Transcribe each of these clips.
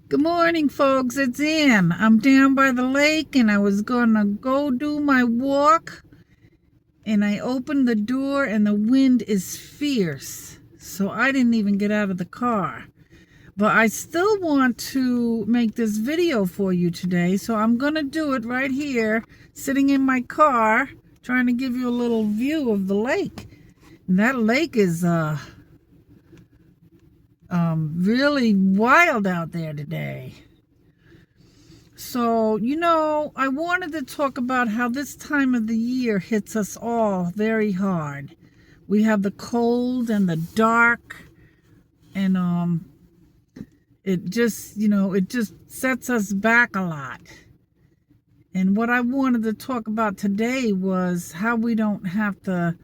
Good morning, folks. It's Ann. I'm down by the lake and I was gonna go do my walk. And I opened the door and the wind is fierce. So I didn't even get out of the car. But I still want to make this video for you today. So I'm gonna do it right here, sitting in my car, trying to give you a little view of the lake. And that lake is really wild out there today. So, I wanted to talk about how this time of the year hits us all very hard. We have the cold and the dark, and it just sets us back a lot. And what I wanted to talk about today was how we don't have to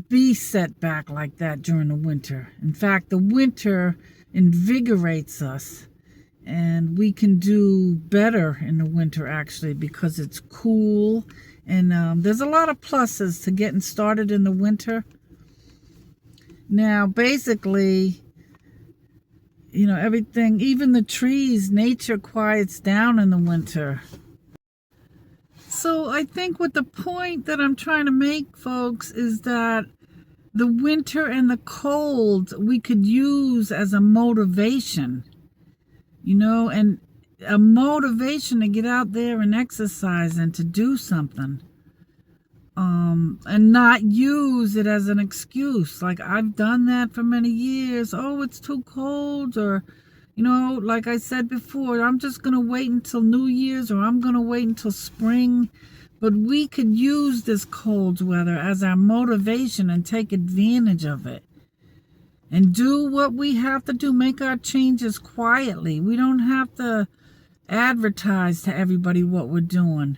be set back like that during the winter. In fact, the winter invigorates us, and we can do better in the winter actually because it's cool, and there's a lot of pluses to getting started in the winter. Now, basically, everything, even the trees, nature quiets down in the winter. So I think what the point that I'm trying to make, folks, is that the winter and the cold we could use as a motivation, and a motivation to get out there and exercise and to do something, and not use it as an excuse. Like I've done that for many years. Oh, it's too cold, or like I said before, I'm just going to wait until New Year's, or I'm going to wait until spring. But we could use this cold weather as our motivation and take advantage of it. And do what we have to do, make our changes quietly. We don't have to advertise to everybody what we're doing.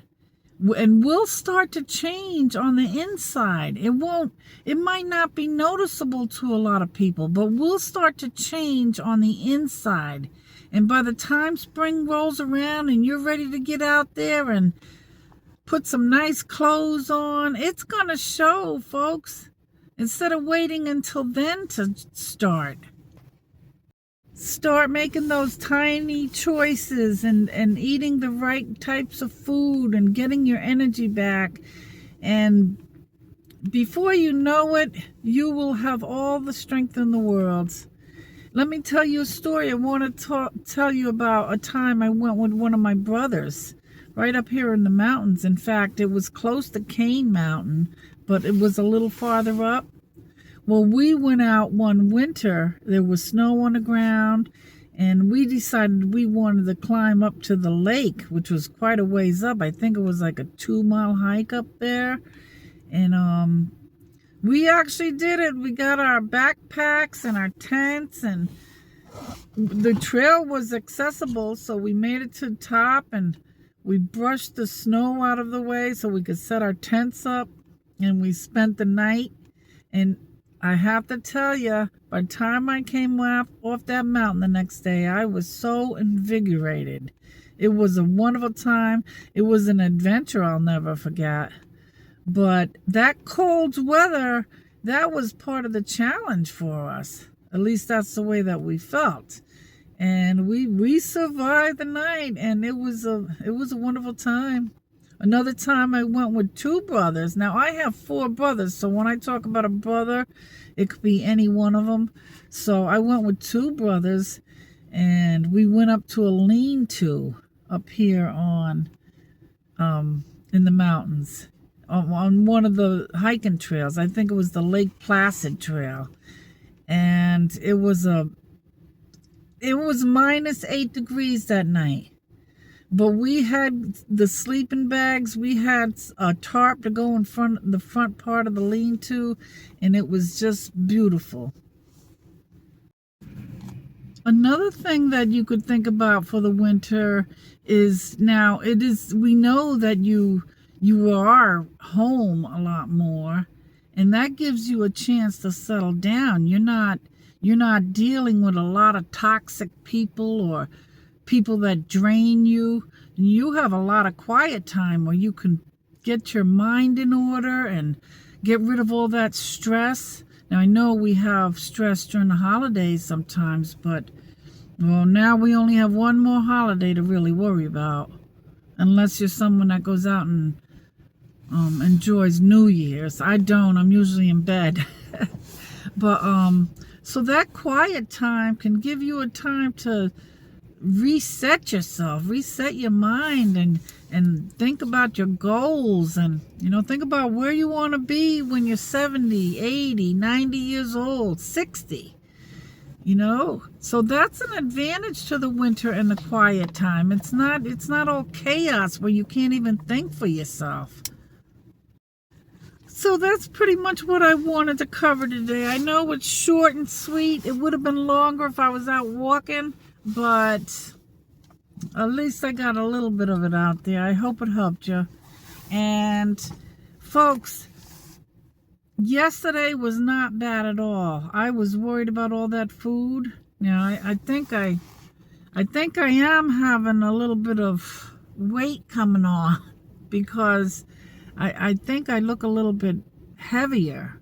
And we'll start to change on the inside. It might not be noticeable to a lot of people, but we'll start to change on the inside. And by the time spring rolls around and you're ready to get out there and put some nice clothes on, it's going to show, folks. Instead of waiting until then to start making those tiny choices and eating the right types of food and getting your energy back. And before you know it, you will have all the strength in the world. Let me tell you a story. I want to tell you about a time I went with one of my brothers right up here in the mountains. In fact, it was close to Cane Mountain, but it was a little farther up. Well, we went out one winter. There was snow on the ground, and we decided we wanted to climb up to the lake, which was quite a ways up. I think it was like a 2-mile hike up there. And we actually did it. We got our backpacks and our tents, and the trail was accessible, so we made it to the top, and we brushed the snow out of the way so we could set our tents up, and we spent the night. And I have to tell you, by the time I came off that mountain the next day, I was so invigorated. It was a wonderful time. It was an adventure I'll never forget. But that cold weather, that was part of the challenge for us. At least that's the way that we felt. And we survived the night, and it was a wonderful time. Another time I went with 2 brothers. Now, I have 4 brothers, so when I talk about a brother, it could be any one of them. So I went with 2 brothers, and we went up to a lean-to up here in the mountains on one of the hiking trails. I think it was the Lake Placid Trail. And it was minus 8 degrees that night. But we had the sleeping bags. We had a tarp to go in the front part of the lean-to, and it was just beautiful. Another thing that you could think about for the winter is, now we know that you are home a lot more, and that gives you a chance to settle down. You're not dealing with a lot of toxic people or people that drain you. You have a lot of quiet time where you can get your mind in order and get rid of all that stress. Now, I know we have stress during the holidays sometimes, but Well, now we only have one more holiday to really worry about. Unless you're someone that goes out and enjoys New Year's. I don't. I'm usually in bed. But so that quiet time can give you a time to reset yourself, reset your mind, and think about your goals, and think about where you want to be when you're 70, 80, 90 years old, 60. So that's an advantage to the winter and the quiet time. It's not all chaos where you can't even think for yourself. So that's pretty much what I wanted to cover today. I know it's short and sweet. It would have been longer if I was out walking, but at least I got a little bit of it out there. I hope it helped you. And folks, yesterday was not bad at all. I was worried about all that food. Now I think I am having a little bit of weight coming on because I think I look a little bit heavier.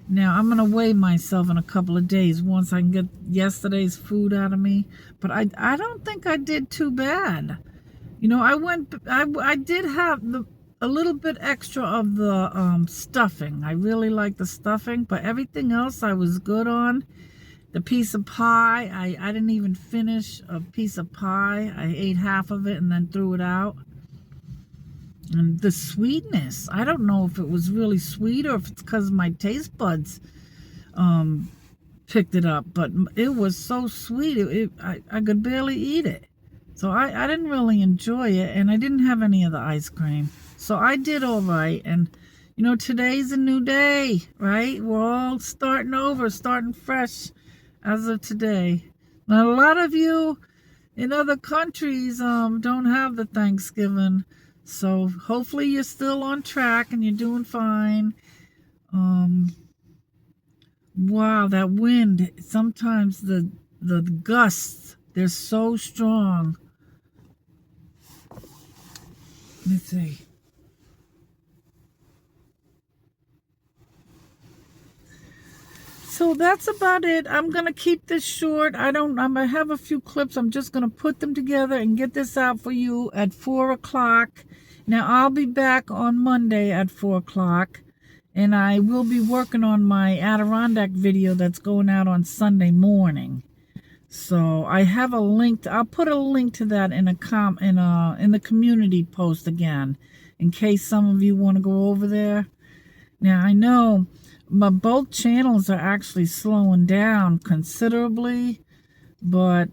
Now, I'm going to weigh myself in a couple of days once I can get yesterday's food out of me. But I don't think I did too bad. I did have a little bit extra of the stuffing. I really like the stuffing, but everything else I was good on. The piece of pie, I didn't even finish a piece of pie. I ate half of it and then threw it out. And the sweetness, I don't know if it was really sweet or if it's because my taste buds picked it up, but it was so sweet, I could barely eat it. So I didn't really enjoy it, and I didn't have any of the ice cream. So I did all right, and today's a new day, right? We're all starting over, starting fresh as of today. Now, a lot of you in other countries don't have the Thanksgiving. So hopefully you're still on track and you're doing fine. Wow, that wind, sometimes the gusts, they're so strong. Let's see. So that's about it. I'm going to keep this short. I have a few clips. I'm just going to put them together and get this out for you at 4 o'clock. Now, I'll be back on Monday at 4 o'clock, and I will be working on my Adirondack video that's going out on Sunday morning. So I have a link. I'll put a link to that in the community post again, in case some of you want to go over there. Now, I know both channels are actually slowing down considerably, but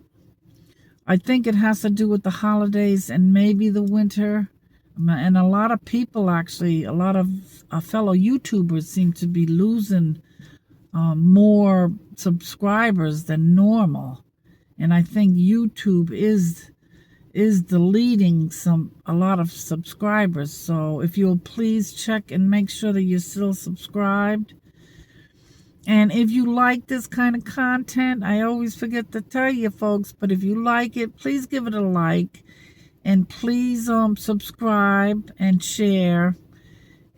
I think it has to do with the holidays and maybe the winter. And a lot of people, actually, a lot of fellow YouTubers seem to be losing more subscribers than normal. And I think YouTube is deleting a lot of subscribers. So if you'll please check and make sure that you're still subscribed. And if you like this kind of content, I always forget to tell you folks, but if you like it, please give it a like. And please subscribe and share,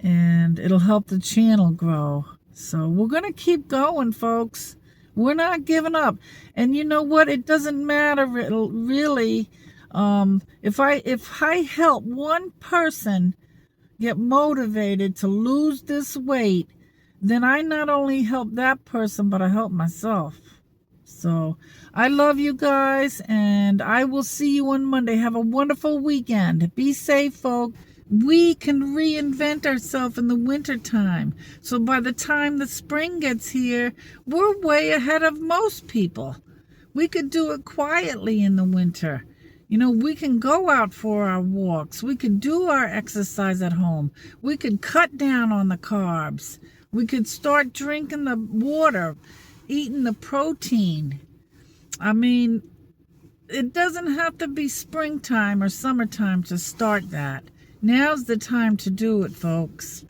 and it'll help the channel grow. So we're going to keep going, folks. We're not giving up. And you know what? It doesn't matter really. If I help one person get motivated to lose this weight, then I not only help that person, but I help myself. So I love you guys, and I will see you on Monday. Have a wonderful weekend. Be safe, folks. We can reinvent ourselves in the wintertime. So by the time the spring gets here, we're way ahead of most people. We could do it quietly in the winter. We can go out for our walks. We could do our exercise at home. We could cut down on the carbs. We could start drinking the water, eating the protein. I mean, it doesn't have to be springtime or summertime to start that. Now's the time to do it, folks.